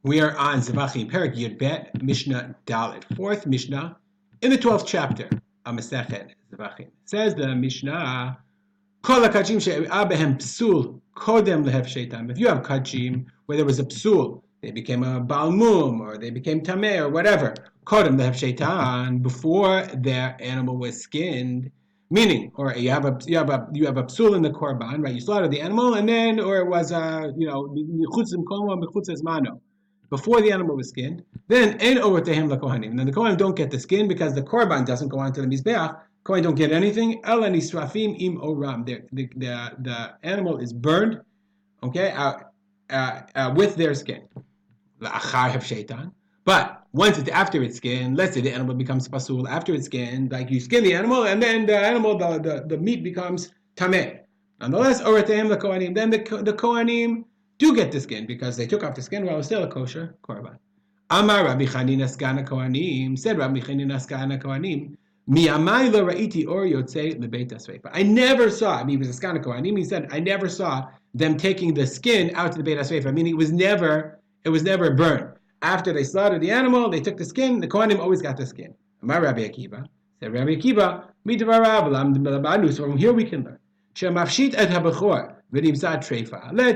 We are on Zevachim, Perak Yud Bet, Mishnah Dalet, fourth Mishnah in the 12th chapter of Masechet Zevachim. Says the Mishnah, Kol hakachim she'e'a behem psul kodem lehev sheitam. If you have kachim where there was a psul, they became a balmum or they became tameh or whatever, kodem lehev sheitan, before their animal was skinned. Meaning, or you have a psul in the korban, right? You slaughter the animal, and then, or it was michutz imkomo michutz ezmano, before the animal was skinned. Then ein oretehem lakohanim. Then the kohanim don't get the skin because the korban doesn't go onto the mizbeach. Kohen don't get anything. Ela nisrafim im oram. The animal is burned, okay, with their skin. La'achar hefsheitan. But once it's after it's skinned, let's say the animal becomes passul after it's skinned, like you skin the animal and then the animal, the meat becomes tameh. Nonetheless, oretehem lakohanim. Then the kohanim do get the skin because they took off the skin while it was still a kosher korban. Amar Rabbi Chanina Skana Kohanim, said Rabbi Chanina Skana Kohanim, Mi'amai lo ra'iti or yotzei lebeit hasveifa. I never saw, he was a Skana Kohanim, he said, I never saw them taking the skin out to the beit hasveifa. I mean, it was never burned. After they slaughtered the animal, they took the skin, the Kohanim always got the skin. Amar Rabbi Akiva, said Rabbi Akiva, so from here we can learn. Shemafshit et habachor. Let's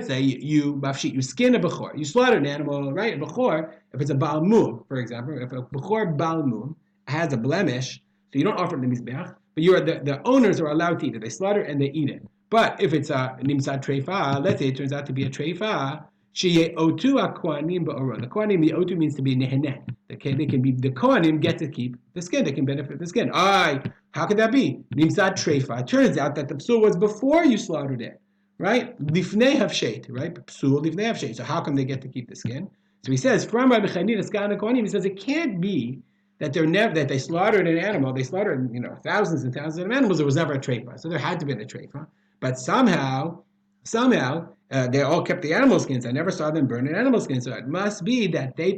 say you skin a bechor, you slaughter an animal, right? A bechor, if it's a balmum, for example, if a bechor balmum has a blemish, so you don't offer it in the mizbeach, but the owners are allowed to eat it. They slaughter and they eat it. But if it's a nimsad treifa, let's say it turns out to be a treifa, shiye otu akwanim ba'oron. The kwanim, the otu means to be neheneh. The kohanim get to keep the skin. They can benefit the skin. How could that be? Nimsad treifa. It turns out that the psul was before you slaughtered it. Right? Lifnei havsheit, right? Psul lifnei havsheit. So how come they get to keep the skin? So he says, from Rabbi Chanina Skana Kohanim, he says it can't be that they slaughtered an animal. They slaughtered, thousands and thousands of animals. There was never a treifa. So there had to be a treifa. But somehow, they all kept the animal skins. I never saw them burn an animal skin. So it must be that they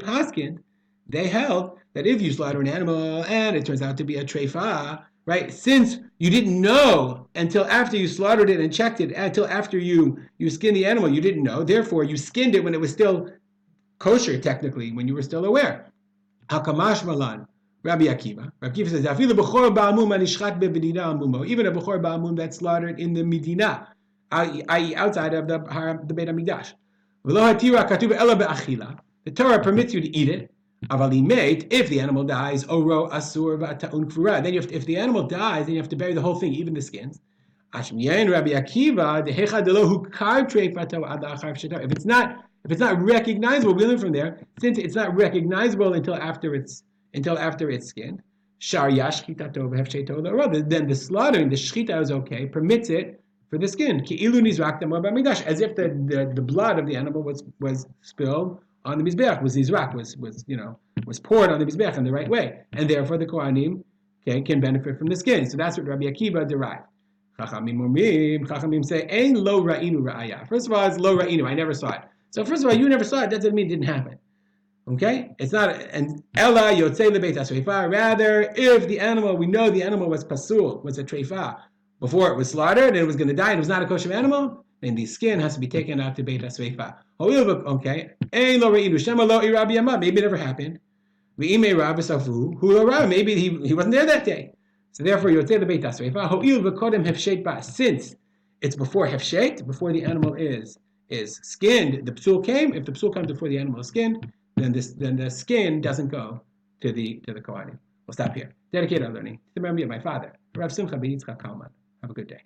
held that if you slaughter an animal and it turns out to be a treifa, right? Since you didn't know until after you slaughtered it and checked it, until after you skinned the animal, you didn't know. Therefore, you skinned it when it was still kosher, technically, when you were still aware. Hakamash malan, Rabbi Akiva. Rabbi Akiva says, even a bechor ba'amum that's slaughtered in the Medina, i.e. outside of the Beit HaMikdash. The Torah permits you to eat it. If the animal dies, oro asur v'ata'un kfura. Then if the animal dies, then you have to bury the whole thing, even the skins. If it's not recognizable, we learn from there. Since it's not recognizable until after it's skinned, then the slaughtering, the shchita is okay, permits it for the skin. As if the blood of the animal was spilled on the mizbeach, was poured on the mizbeach in the right way, and therefore the kohanim can benefit from the skin. So that's what Rabbi Akiva derived. Chachamim say, "Ein lo ra'inu ra'aya." First of all, it's lo ra'inu. I never saw it. So first of all, you never saw it. That doesn't mean it didn't happen. Okay, it's not an ella yotzei lebeit hasveifa. Rather, if we know the animal was pasul, was a treifa before it was slaughtered, and it was going to die, and it was not a kosher animal, then the skin has to be taken out to beit hasveifa. Okay, ein lo ra'inu shema lo irabi yama. Maybe it never happened. Maybe he wasn't there that day. So therefore, yotzei lebeit hasveifa. Ho'il v'kodem hefshet ba. Since it's before hefshet, before the animal is skinned, the psul came. If the psul comes before the animal is skinned, then the skin doesn't go to the kohanim. We'll stop here. Dedicated our learning to the memory of my father, Rav Simcha ben Yitzchak Kalman. Have a good day.